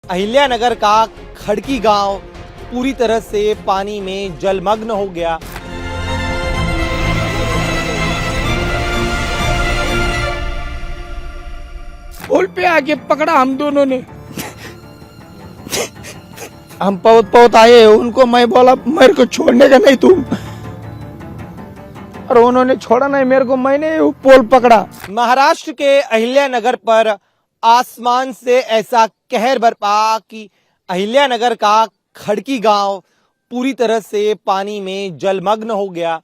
अहिल्यानगर का खड़की गांव पूरी तरह से पानी में जलमग्न हो गया। पुल पे आके पकड़ा हम दोनों ने। हम पहुंच पहुंच आए, उनको मैं बोला मेरे को छोड़ने का नहीं तुम, और उन्होंने छोड़ा नहीं मेरे को, मैंने वो पोल पकड़ा। महाराष्ट्र के अहिल्यानगर पर आसमान से ऐसा कहर बरपा कि अहिल्यानगर का खड़की गांव पूरी तरह से पानी में जलमग्न हो गया।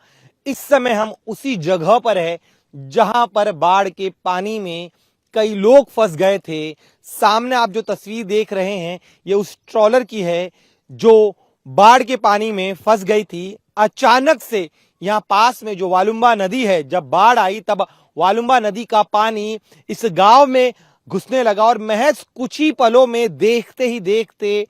इस समय हम उसी जगह पर है जहां पर बाढ़ के पानी में कई लोग फंस गए थे। सामने आप जो तस्वीर देख रहे हैं ये उस ट्रॉलर की है जो बाढ़ के पानी में फंस गई थी। अचानक से यहाँ पास में जो वालुम्बा नदी है, जब बाढ़ आई तब वालुम्बा नदी का पानी इस गांव में घुसने लगा और महज कुछ ही पलों में देखते ही देखते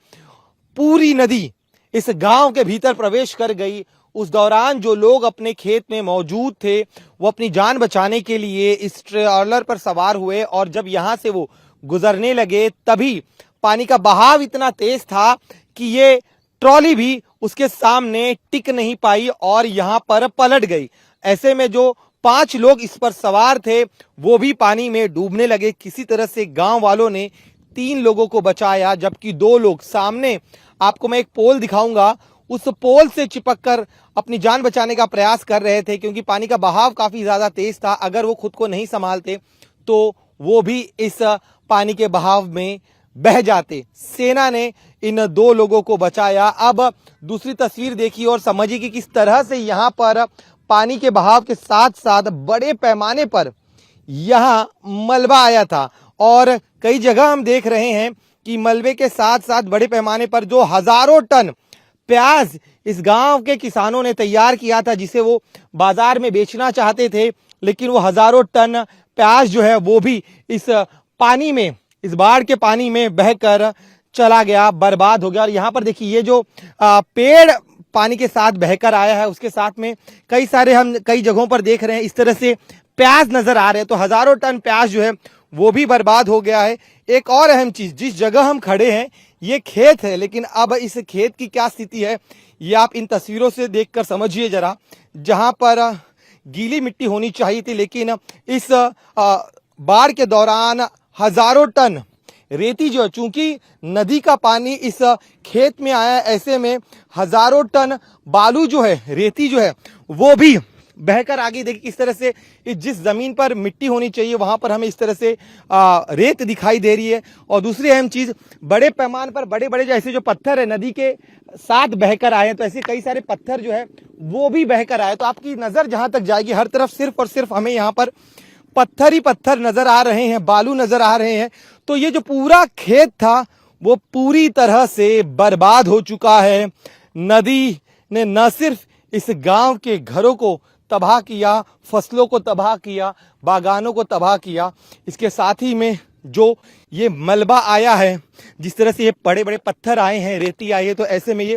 पूरी नदी इस गांव के भीतर प्रवेश कर गई। उस दौरान जो लोग अपने खेत में मौजूद थे वो अपनी जान बचाने के लिए इस ट्रॉलर पर सवार हुए और जब यहां से वो गुजरने लगे तभी पानी का बहाव इतना तेज था कि ये ट्रॉली भी उसके सामने टिक नहीं पाई और यहां पर पलट गई। ऐसे में जो 5 लोग इस पर सवार थे वो भी पानी में डूबने लगे। किसी तरह से गांव वालों ने 3 लोगों को बचाया, जबकि 2 लोग सामने आपको मैं एक पोल दिखाऊंगा, उस पोल से चिपक कर अपनी जान बचाने का प्रयास कर रहे थे क्योंकि पानी का बहाव काफी ज्यादा तेज था। अगर वो खुद को नहीं संभालते तो वो भी इस पानी के बहाव में बह जाते। सेना ने इन 2 लोगों को बचाया। अब दूसरी तस्वीर देखिए और समझिए कि किस तरह से यहाँ पर पानी के बहाव के साथ साथ बड़े पैमाने पर यहाँ मलबा आया था और कई जगह हम देख रहे हैं कि मलबे के साथ साथ बड़े पैमाने पर जो हजारों टन प्याज इस गांव के किसानों ने तैयार किया था जिसे वो बाजार में बेचना चाहते थे, लेकिन वो हजारों टन प्याज जो है वो भी इस पानी में, इस बाढ़ के पानी में बहकर चला गया, बर्बाद हो गया। और यहाँ पर देखिए ये जो पेड़ पानी के साथ बहकर आया है उसके साथ में कई सारे हम कई जगहों पर देख रहे हैं इस तरह से प्याज नजर आ रहे हैं, तो हजारों टन प्याज जो है वो भी बर्बाद हो गया है। एक और अहम चीज, जिस जगह हम खड़े हैं ये खेत है, लेकिन अब इस खेत की क्या स्थिति है ये आप इन तस्वीरों से देखकर समझिए जरा। जहां पर गीली मिट्टी होनी चाहिए थी, लेकिन इस बाढ़ के दौरान हजारों टन रेती जो है, चूंकि नदी का पानी इस खेत में आया, ऐसे में हजारों टन बालू जो है, रेती जो है वो भी बहकर आगे। देखिए किस तरह से जिस जमीन पर मिट्टी होनी चाहिए वहां पर हमें इस तरह से रेत दिखाई दे रही है। और दूसरी अहम चीज, बड़े पैमाने पर बड़े बड़े जैसे जो पत्थर है नदी के साथ बहकर आए हैं, तो ऐसे कई सारे पत्थर जो है वो भी बहकर आए। तो आपकी नजर जहां तक जाएगी हर तरफ सिर्फ और सिर्फ हमें यहाँ पर पत्थर ही पत्थर नजर आ रहे हैं, बालू नजर आ रहे हैं। तो ये जो पूरा खेत था वो पूरी तरह से बर्बाद हो चुका है। नदी ने न सिर्फ इस गांव के घरों को तबाह किया, फसलों को तबाह किया, बागानों को तबाह किया, इसके साथ ही में जो ये मलबा आया है, जिस तरह से ये बड़े बड़े पत्थर आए हैं, रेती आई है, तो ऐसे में ये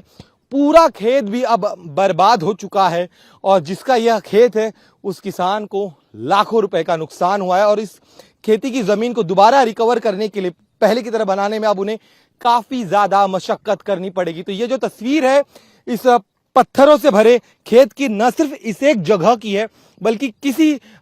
पूरा खेत भी अब बर्बाद हो चुका है। और जिसका यह खेत है उस किसान को लाखों रुपए का नुकसान हुआ है और इस खेती की जमीन को दोबारा रिकवर करने के लिए, पहले की तरह बनाने में अब उन्हें काफी ज्यादा मशक्कत करनी पड़ेगी। तो ये जो तस्वीर है इस पत्थरों से भरे खेत की, न सिर्फ इस एक जगह की है बल्कि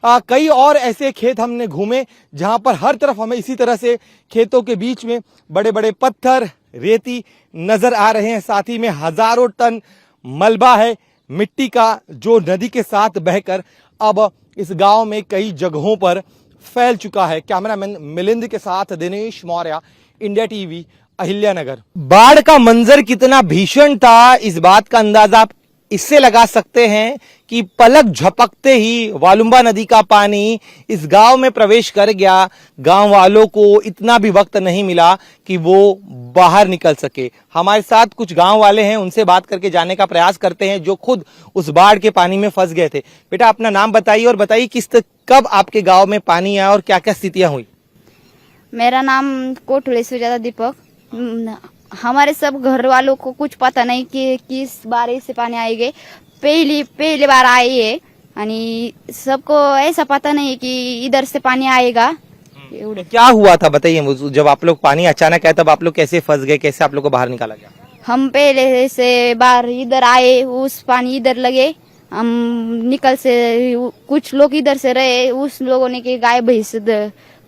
कई और ऐसे खेत हमने घूमे जहां पर हर तरफ हमें इसी तरह से खेतों के बीच में बड़े बड़े पत्थर, रेती नजर आ रहे हैं। साथ ही में हजारों टन मलबा है मिट्टी का जो नदी के साथ बहकर अब इस गांव में कई जगहों पर फैल चुका है। कैमरामैन मिलिंद के साथ दिनेश मौर्य, इंडिया टीवी, अहिल्यानगर। बाढ़ का मंजर कितना भीषण था इस बात का अंदाजा आप इससे लगा सकते हैं कि पलक झपकते ही वालुम्बा नदी का पानी इस गांव में प्रवेश कर गया। गांव वालों को इतना भी वक्त नहीं मिला कि वो बाहर निकल सके। हमारे साथ कुछ गांव वाले हैं, उनसे बात करके जानने का प्रयास करते हैं जो खुद उस बाढ़ के पानी में फंस गए थे। बेटा अपना नाम बताइए और बताइए कब आपके गांव में पानी आया और क्या क्या स्थितियां हुई। मेरा नाम कोटले सुजाता दीपक। हमारे सब घर वालों को कुछ पता नहीं कि किस बारिश से पानी आएगी, पहली बार आई है। सबको ऐसा पता नहीं कि इधर से पानी आएगा। एवढे क्या हुआ था बताइए मुझे, जब आप लोग पानी अचानक आया तब आप लोग कैसे फंस गए, कैसे आप लोग को बाहर निकाला गया? हम पहले से बाहर इधर आए, उस पानी इधर लगे, हम निकल से कुछ लोग इधर से रहे, उस लोगों ने की गाय भैंस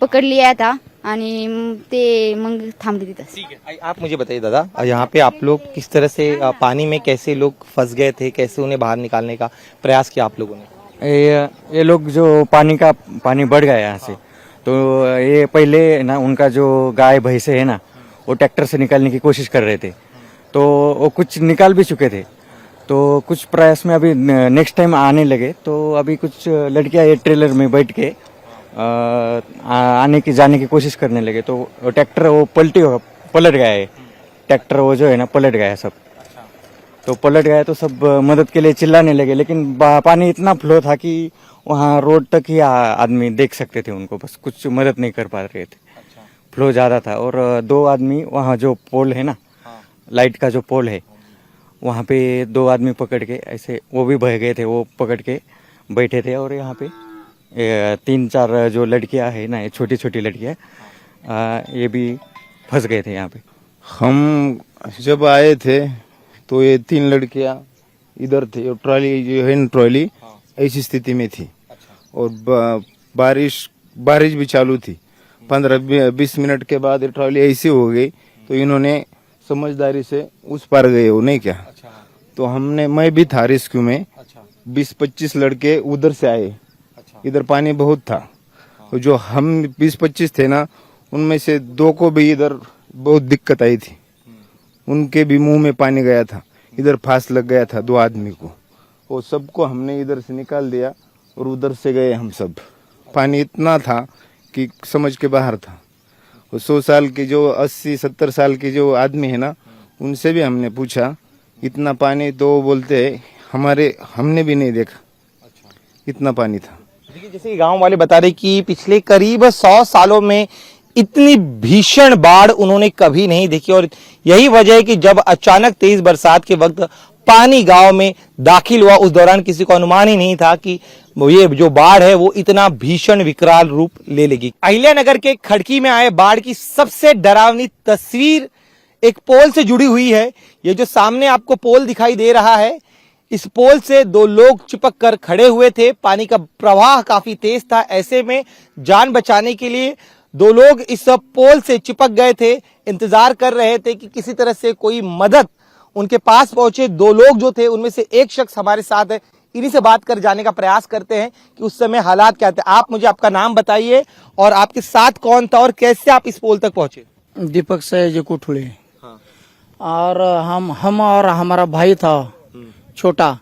पकड़ लिया था आणि ते मग थांबले तिथं. ठीक है, आप मुझे बताइए दादा, यहाँ पे आप लोग किस तरह से पानी में कैसे लोग फंस गए थे, कैसे उन्हें बाहर निकालने का प्रयास किया आप लोगों ने? ये लोग जो पानी बढ़ गया यहाँ से, तो ये पहले ना उनका जो गाय भैंसे है ना, वो ट्रैक्टर से निकालने की कोशिश कर रहे थे, तो वो कुछ निकाल भी चुके थे। तो कुछ प्रयास में अभी नेक्स्ट टाइम आने लगे, तो अभी कुछ लड़कियां ये ट्रेलर में बैठ के आने की जाने की कोशिश करने लगे, तो ट्रैक्टर वो पलट गया है। ट्रैक्टर वो जो है ना पलट गया है सब, तो पलट गया तो सब मदद के लिए चिल्लाने लगे, लेकिन पानी इतना फ्लो था कि वहाँ रोड तक ही आदमी देख सकते थे उनको, बस कुछ मदद नहीं कर पा रहे थे। फ्लो ज़्यादा था। और 2 आदमी वहाँ जो पोल है ना, लाइट का जो पोल है, वहाँ पे 2 आदमी पकड़ के ऐसे, वो भी बह गए थे, वो पकड़ के बैठे थे। और यहाँ पे 3-4 जो लड़कियाँ है ना, छोटी छोटी लड़कियाँ, ये भी फंस गए थे यहाँ पे। हम जब आए थे तो ये 3 लड़कियां इधर थी, और ट्रॉली जो है ट्रॉली ऐसी स्थिति में थी, और बारिश भी चालू थी। 15-20 मिनट के बाद ये ट्रॉली ऐसी हो गई, तो इन्होंने समझदारी से उस पार गए, वो नहीं क्या। तो मैं भी था रेस्क्यू में, 20-25 लड़के उधर से आए, इधर पानी बहुत था। तो जो हम 20-25 थे ना, उनमें से 2 को भी इधर बहुत दिक्कत आई थी, उनके भी मुंह में पानी गया था, इधर फांस लग गया था 2 आदमी को। वो सबको हमने इधर से निकाल दिया और उधर से गए हम सब। पानी इतना था कि समझ के बाहर था। वो 100 साल के जो 80-70 साल के जो आदमी है ना, उनसे भी हमने पूछा इतना पानी, तो वो बोलते हैं हमने भी नहीं देखा, इतना पानी था। देखिए, जैसे गांव वाले बता रहे कि पिछले करीब 100 सालों में इतनी भीषण बाढ़ उन्होंने कभी नहीं देखी, और यही वजह है कि जब अचानक तेज बरसात के वक्त पानी गांव में दाखिल हुआ, उस दौरान किसी को अनुमान ही नहीं था कि ये जो बाढ़ है वो इतना भीषण विकराल रूप ले लेगी। अहिल्यानगर के खड़की में आए बाढ़ की सबसे डरावनी तस्वीर एक पोल से जुड़ी हुई है। ये जो सामने आपको पोल दिखाई दे रहा है, इस पोल से 2 लोग चिपक कर खड़े हुए थे। पानी का प्रवाह काफी तेज था, ऐसे में जान बचाने के लिए 2 लोग इस पोल से चिपक गए थे, इंतजार कर रहे थे कि किसी तरह से कोई मदद उनके पास पहुंचे। 2 लोग जो थे उनमें से एक शख्स हमारे साथ है, इन्हीं से बात कर जाने का प्रयास करते हैं कि उस समय हालात क्या थे। आप मुझे आपका नाम बताइए और आपके साथ कौन था और कैसे आप इस पोल तक पहुंचे? दीपक से कुठुले। और हम और हमारा भाई था छोटा,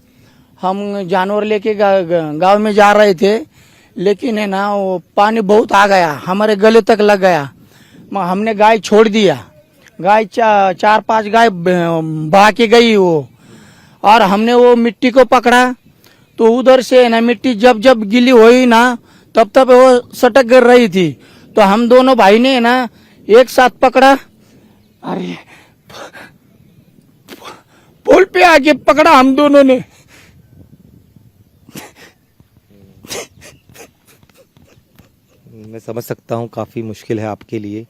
हम जानवर लेके गांव में जा रहे थे, लेकिन है ना वो पानी बहुत आ गया, हमारे गले तक लग गया। हमने गाय छोड़ दिया, गाय 4-5 गाय बहा के गई वो, और हमने वो मिट्टी को पकड़ा, तो उधर से है ना मिट्टी जब जब गीली हुई ना, तब वो सटक गिर रही थी। तो हम दोनों भाई ने है ना एक साथ पकड़ा, अरे पुल पे आके पकड़ा हम दोनों ने। मैं समझ सकता हूँ काफी मुश्किल है आपके लिए,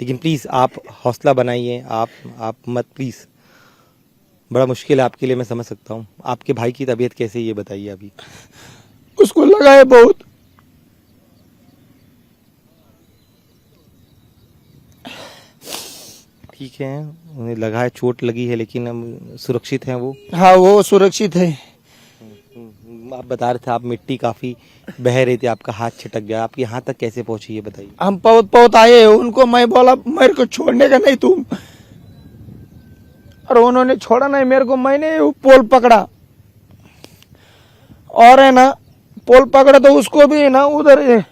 लेकिन प्लीज आप हौसला बनाइए, आप मत प्लीज, बड़ा मुश्किल है आपके लिए, मैं समझ सकता हूँ। आपके भाई की तबीयत कैसे है ये बताइए अभी? उसको लगा है बहुत। ठीक है, उन्हें लगा है, चोट लगी है, लेकिन हम सुरक्षित हैं वो? हाँ, वो सुरक्षित है। आप बता रहे थे आप मिट्टी काफी बह रही थी, आपका हाथ छिटक गया, आप यहाँ तक कैसे पहुंचे ये बताइए? हम पहुंच आए, उनको मैं बोला मेरे को छोड़ने का नहीं तुम, और उन्होंने छोड़ा नहीं मेरे को। मैंने वो पोल पकड़ा, और है ना पोल पकड़ा तो उसको भी है ना उधर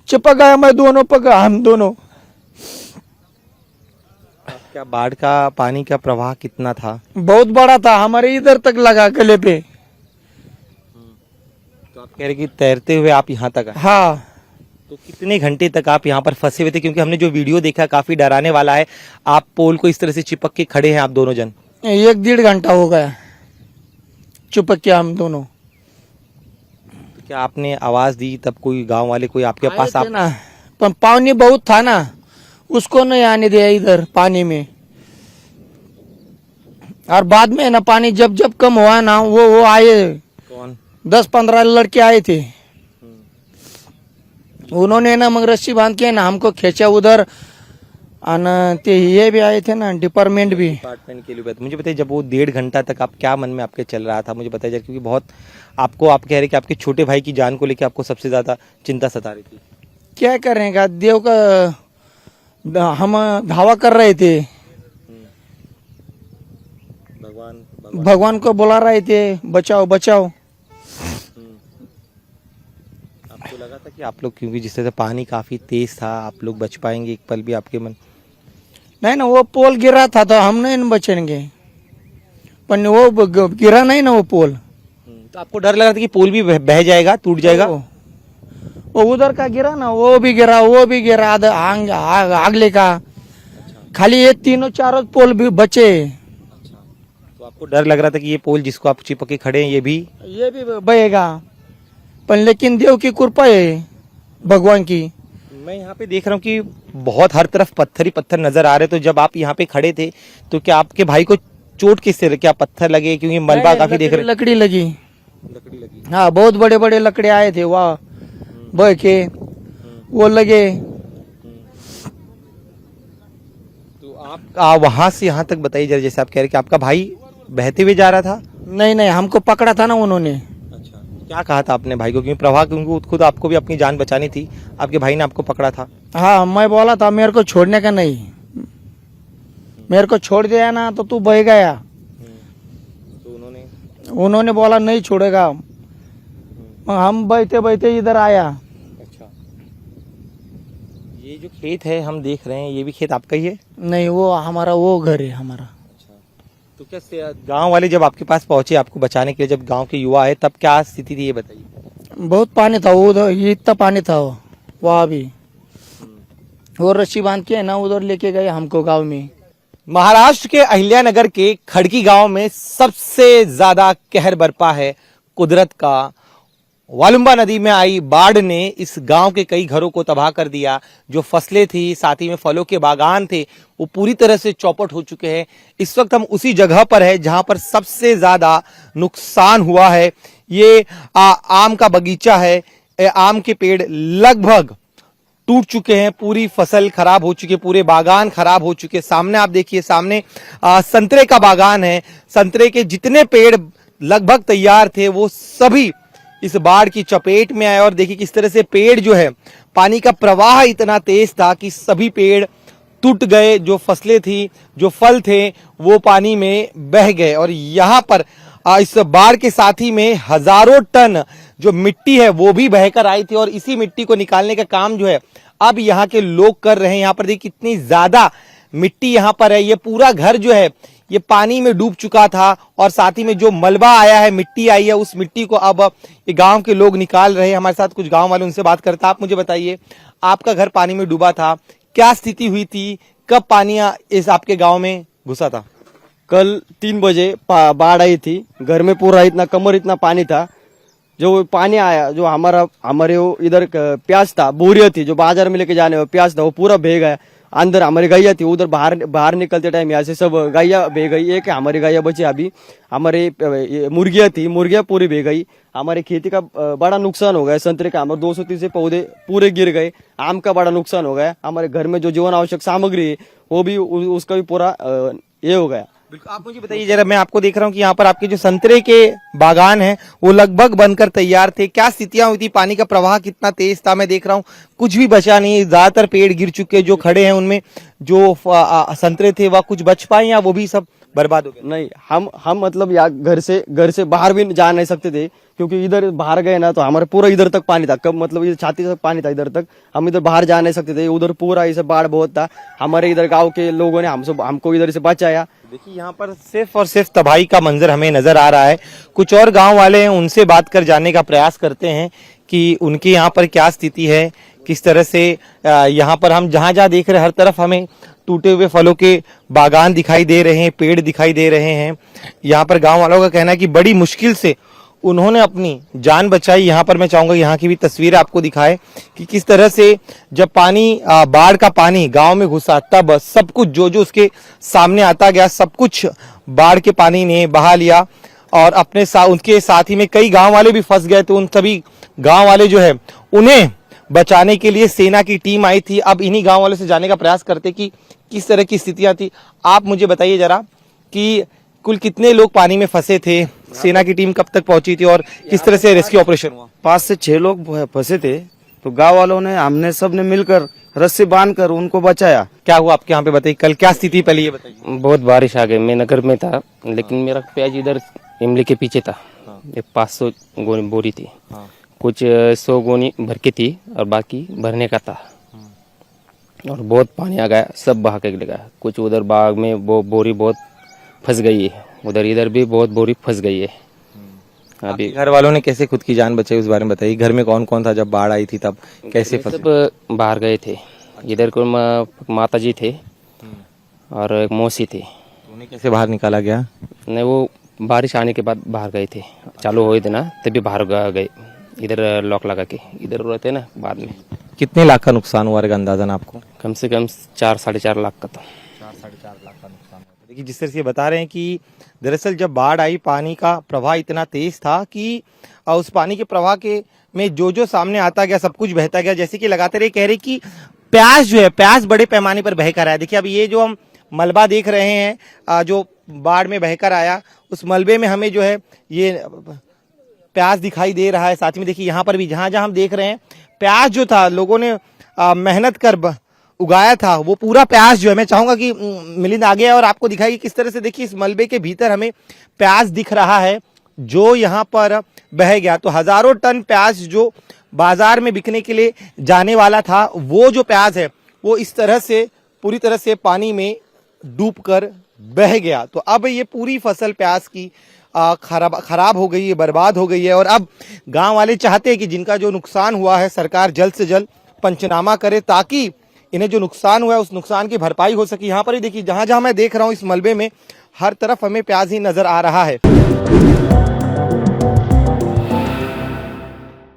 चिपक गया, मैं दोनों पकड़ा, हम दोनों। क्या बाढ़ का पानी का प्रवाह कितना था? बहुत बड़ा था, हमारे इधर तक लगा गले पे। तो आप कह रहे कि तैरते हुए आप यहाँ तक आए? हाँ। तो कितने घंटे तक आप यहाँ पर फंसे हुए थे? क्योंकि हमने जो वीडियो देखा काफी डराने वाला है, आप पोल को इस तरह से चिपक के खड़े हैं आप दोनों जन। 1-1.5 घंटा हो गया चिपक के हम दोनों। तो क्या आपने आवाज दी तब कोई गांव वाले कोई आपके पास आए थे ना, पर पानी बहुत था ना, उसको नहीं आने दिया इधर पानी में। और बाद में ना पानी जब जब कम हुआ ना, वो आए कौन? 10-15 लड़के आए थे। उन्होंने ना मगर रस्सी बांध के ना हमको खींचा उधर। और ते ये भी आए थे ना, डिपार्टमेंट भी। डिपार्टमेंट के लिए मुझे बताइए, जब वो 1.5 घंटा तक आप क्या मन में आपके चल रहा था, मुझे बताइए, क्योंकि बहुत आपको, आप कह रहे कि आपके छोटे भाई की जान को लेकर आपको सबसे ज्यादा चिंता सता रही थी। क्या करेंगे, देव का हम धावा कर रहे थे, भगवान को बुला रहे थे, बचाओ बचाओ। आपको लगा था कि आप लोग, क्योंकि जिस तरह से पानी काफी तेज था, आप लोग बच पाएंगे, एक पल भी आपके मन? नहीं ना, वो पोल गिरा था तो हम नहीं बचेंगे, पर वो गिरा नहीं ना वो पोल। तो आपको डर लगा था कि पोल भी बह जाएगा, टूट जाएगा? वो उधर का गिरा ना, वो भी गिरा आगले का। खाली ये 3-4 पोल भी बचे। तो आपको डर लग रहा था कि ये पोल जिसको आप चिपक के खड़े हैं ये भी बहेगा, पर लेकिन देव की कृपा है, भगवान की। मैं यहाँ पे देख रहा हूँ कि बहुत हर तरफ पत्थर ही पत्थर नजर आ रहे। तो जब आप यहाँ पे खड़े थे तो क्या आपके भाई को चोट किससे लगी? क्या पत्थर लगे? क्योंकि मलबा काफी देख रहे। लकड़ी लगी। लकड़ी लगी। हाँ, बहुत बड़े बड़े लकड़ी आए थे वहाँ बह के, वो लगे। तो आप वहां से यहाँ तक बताइए जरा, जैसे आप कह रहे कि आपका भाई बहते हुए जा रहा था। नहीं, हमको पकड़ा था ना उन्होंने। अच्छा, क्या कहा था आपने भाई को? क्योंकि प्रवाह, क्योंकि खुद आपको भी अपनी जान बचानी थी, आपके भाई ने आपको पकड़ा था। हाँ, मैं बोला था मेरे को छोड़ने का नहीं, मेरे को छोड़ दिया ना तो तू बह गया। तो उन्होंने बोला नहीं छोड़ेगा। हम बहते बहते इधर आया। अच्छा, ये जो खेत है हम देख रहे हैं, ये भी खेत आपका ही है? नहीं, वो हमारा, वो घर है हमारा। तो क्या गांव वाले जब आपके पास पहुंचे आपको बचाने के लिए, जब गांव के युवा आए, तब क्या स्थिति थी ये बताइए? बहुत पानी था उधर, इतना पानी था वहाँ भी। वो रस्सी बांध के ना उधर लेके गए हमको गांव में। महाराष्ट्र के अहिल्यानगर के खड़की गांव में सबसे ज्यादा कहर बरपा है कुदरत का। वालुंबा नदी में आई बाढ़ ने इस गांव के कई घरों को तबाह कर दिया। जो फसलें थी, साथ ही में फलों के बागान थे, वो पूरी तरह से चौपट हो चुके हैं। इस वक्त हम उसी जगह पर है जहां पर सबसे ज्यादा नुकसान हुआ है। ये आम का बगीचा है। आम के पेड़ लगभग टूट चुके हैं, पूरी फसल खराब हो चुकी है, पूरे बागान खराब हो चुके हैं। सामने आप देखिए, सामने संतरे का बागान है। संतरे के जितने पेड़ लगभग तैयार थे वो सभी इस बाढ़ की चपेट में आए। और देखिए किस तरह से पेड़ जो है, पानी का प्रवाह इतना तेज था कि सभी पेड़ टूट गए। जो फसलें थी, जो फल थे, वो पानी में बह गए। और यहाँ पर इस बाढ़ के साथ ही में हजारों टन जो मिट्टी है वो भी बहकर आई थी। और इसी मिट्टी को निकालने का काम जो है अब यहाँ के लोग कर रहे हैं। यहाँ पर देखिए कितनी ज्यादा मिट्टी यहाँ पर है। ये पूरा घर जो है ये पानी में डूब चुका था। और साथ ही में जो मलबा आया है, मिट्टी आई है, उस मिट्टी को अब ये गांव के लोग निकाल रहे हैं। हमारे साथ कुछ गांव वाले, उनसे बात करता। आप मुझे बताइए, आपका घर पानी में डूबा था, क्या स्थिति हुई थी, कब पानी इस आपके गांव में घुसा था? कल 3 बजे बाढ़ आई थी। घर में पूरा इतना कमर इतना पानी था। जो पानी आया, जो हमारे वो इधर प्याज था, बोरिया थी, जो बाजार में लेके जाने वो प्याज था, वो पूरा बह गया। अंदर हमारी गैया थी, उधर बाहर निकलते टाइम यहाँ से सब गैया बह गई। एक हमारी गैया बची अभी। हमारे मुर्गियाँ थी, मुर्गियाँ पूरी बह गई। हमारे खेती का बड़ा नुकसान हो गया। संतरे का हमारे 230 पौधे पूरे गिर गए। आम का बड़ा नुकसान हो गया। हमारे घर में जो जीवन आवश्यक सामग्री है वो भी, उसका भी पूरा ये हो गया। आप मुझे बताइए जरा, मैं आपको देख रहा हूँ कि यहाँ पर आपके जो संतरे के बागान हैं वो लगभग बनकर तैयार थे। क्या स्थितियां हुई थी? पानी का प्रवाह कितना तेज था? मैं देख रहा हूँ कुछ भी बचा नहीं, ज्यादातर पेड़ गिर चुके। जो खड़े हैं उनमें जो संतरे थे वह कुछ बच पाए या वो भी सब बर्बाद हो गए? नहीं, हम मतलब यहाँ घर से बाहर भी जा नहीं सकते थे, क्योंकि इधर बाहर गए ना तो हमारे पूरा इधर तक पानी था। कब मतलब इधर छाती तक पानी था इधर तक। हम इधर बाहर जा नहीं सकते थे। उधर पूरा इसे बाढ़ बहुत था। हमारे इधर गांव के लोगों ने हमको इधर से बचाया। देखिए यहाँ पर सिर्फ और सिर्फ तबाही का मंजर हमें नजर आ रहा है। कुछ और गांव वाले हैं, उनसे बात कर जानने का प्रयास करते हैं कि उनके यहाँ पर क्या स्थिति है, किस तरह से यहाँ पर हम जहां जहां देख रहे हैं हर तरफ हमें टूटे हुए फलों के बागान दिखाई दे रहे हैं, पेड़ दिखाई दे रहे हैं। यहाँ पर गांव वालों का कहना है कि बड़ी मुश्किल से उन्होंने अपनी जान बचाई। यहाँ पर मैं चाहूंगा यहाँ की भी तस्वीर आपको दिखाए कि किस तरह से जब पानी बाढ़ का पानी गांव में घुसा तब सब कुछ जो जो उसके सामने आता गया सब कुछ बाढ़ के पानी ने बहा लिया और अपने उनके साथ ही में कई गांव वाले भी फंस गए। तो उन सभी गांव वाले जो है उन्हें बचाने के लिए सेना की टीम आई थी। अब इन्हीं गांव वालों से जानने का प्रयास करते कि किस तरह की स्थितियां थी। आप मुझे बताइए जरा कि कुल कितने लोग पानी में फंसे थे, सेना की टीम कब तक पहुंची थी और किस तरह से रेस्क्यू ऑपरेशन हुआ? 5 से 6 लोग फंसे थे, तो गांव वालों ने हमने सब ने मिलकर रस्सी बांधकर उनको बचाया। क्या हुआ आपके यहाँ पे, बताइए कल क्या स्थिति पहले ये बताइए। बहुत बारिश आ गई, मैं नगर में था लेकिन मेरा प्याज इधर इमली के पीछे था। ये 500 बोरी थी, कुछ 100 गोनी भर के थी और बाकी भरने का था। और बहुत पानी आ गया, सब बहा के ले गया। कुछ उधर बाग में वो बोरी बहुत फंस गई है, उधर इधर भी बहुत बोरी फंस गई है। अभी घर वालों ने कैसे खुद की जान बचाई उस बारे में बताइए। घर में कौन कौन था जब बाढ़ आई थी तब, कैसे फंसे? सब बाहर गए थे। इधर को माता जी थे और एक मौसी थी। उन्हें कैसे बाहर निकाला गया? नहीं, वो बारिश आने के बाद बाहर गए थे, चालू हुए थे ना तभी बाहर गए। इधर लॉक लगा के इधर रहते ना बाद में। कितने लाख का नुकसान हुआ रहेगा अंदाजन आपको? कम से कम 4-4.5 लाख का था। 4-4.5 लाख का नुकसान हुआ। देखिए जिस तरह से ये बता रहे हैं कि दरअसल जब बाढ़ आई पानी का प्रवाह इतना तेज था कि उस पानी के प्रवाह के में जो जो सामने आता गया सब कुछ बहता गया। जैसे कि लगातार ये कह रहे कि प्याज जो है, प्याज बड़े पैमाने पर बहकर आया। देखिए अब ये जो हम मलबा देख रहे हैं जो बाढ़ में बहकर आया, उस मलबे में हमें जो है ये प्याज दिखाई दे रहा है। साथ में देखिए यहाँ पर भी जहां जहां हम देख रहे हैं प्याज जो था लोगों ने मेहनत कर उगाया था, वो पूरा प्याज जो है मैं चाहूंगा कि मिलिंद आगे और आपको दिखाई किस तरह से। देखिए इस मलबे के भीतर हमें प्याज दिख रहा है जो यहाँ पर बह गया। तो हजारों टन प्याज जो बाजार में बिकने के लिए जाने वाला था, वो जो प्याज है वो इस तरह से पूरी तरह से पानी में डूबकर बह गया। तो अब ये पूरी फसल प्याज की खराब हो गई है, बर्बाद हो गई है। और अब गांव वाले चाहते हैं कि जिनका जो नुकसान हुआ है सरकार जल्द से जल्द पंचनामा करे ताकि इन्हें जो नुकसान हुआ है उस नुकसान की भरपाई हो सके। यहाँ पर ही देखिए जहां जहां मैं देख रहा हूँ इस मलबे में हर तरफ हमें प्याज ही नजर आ रहा है।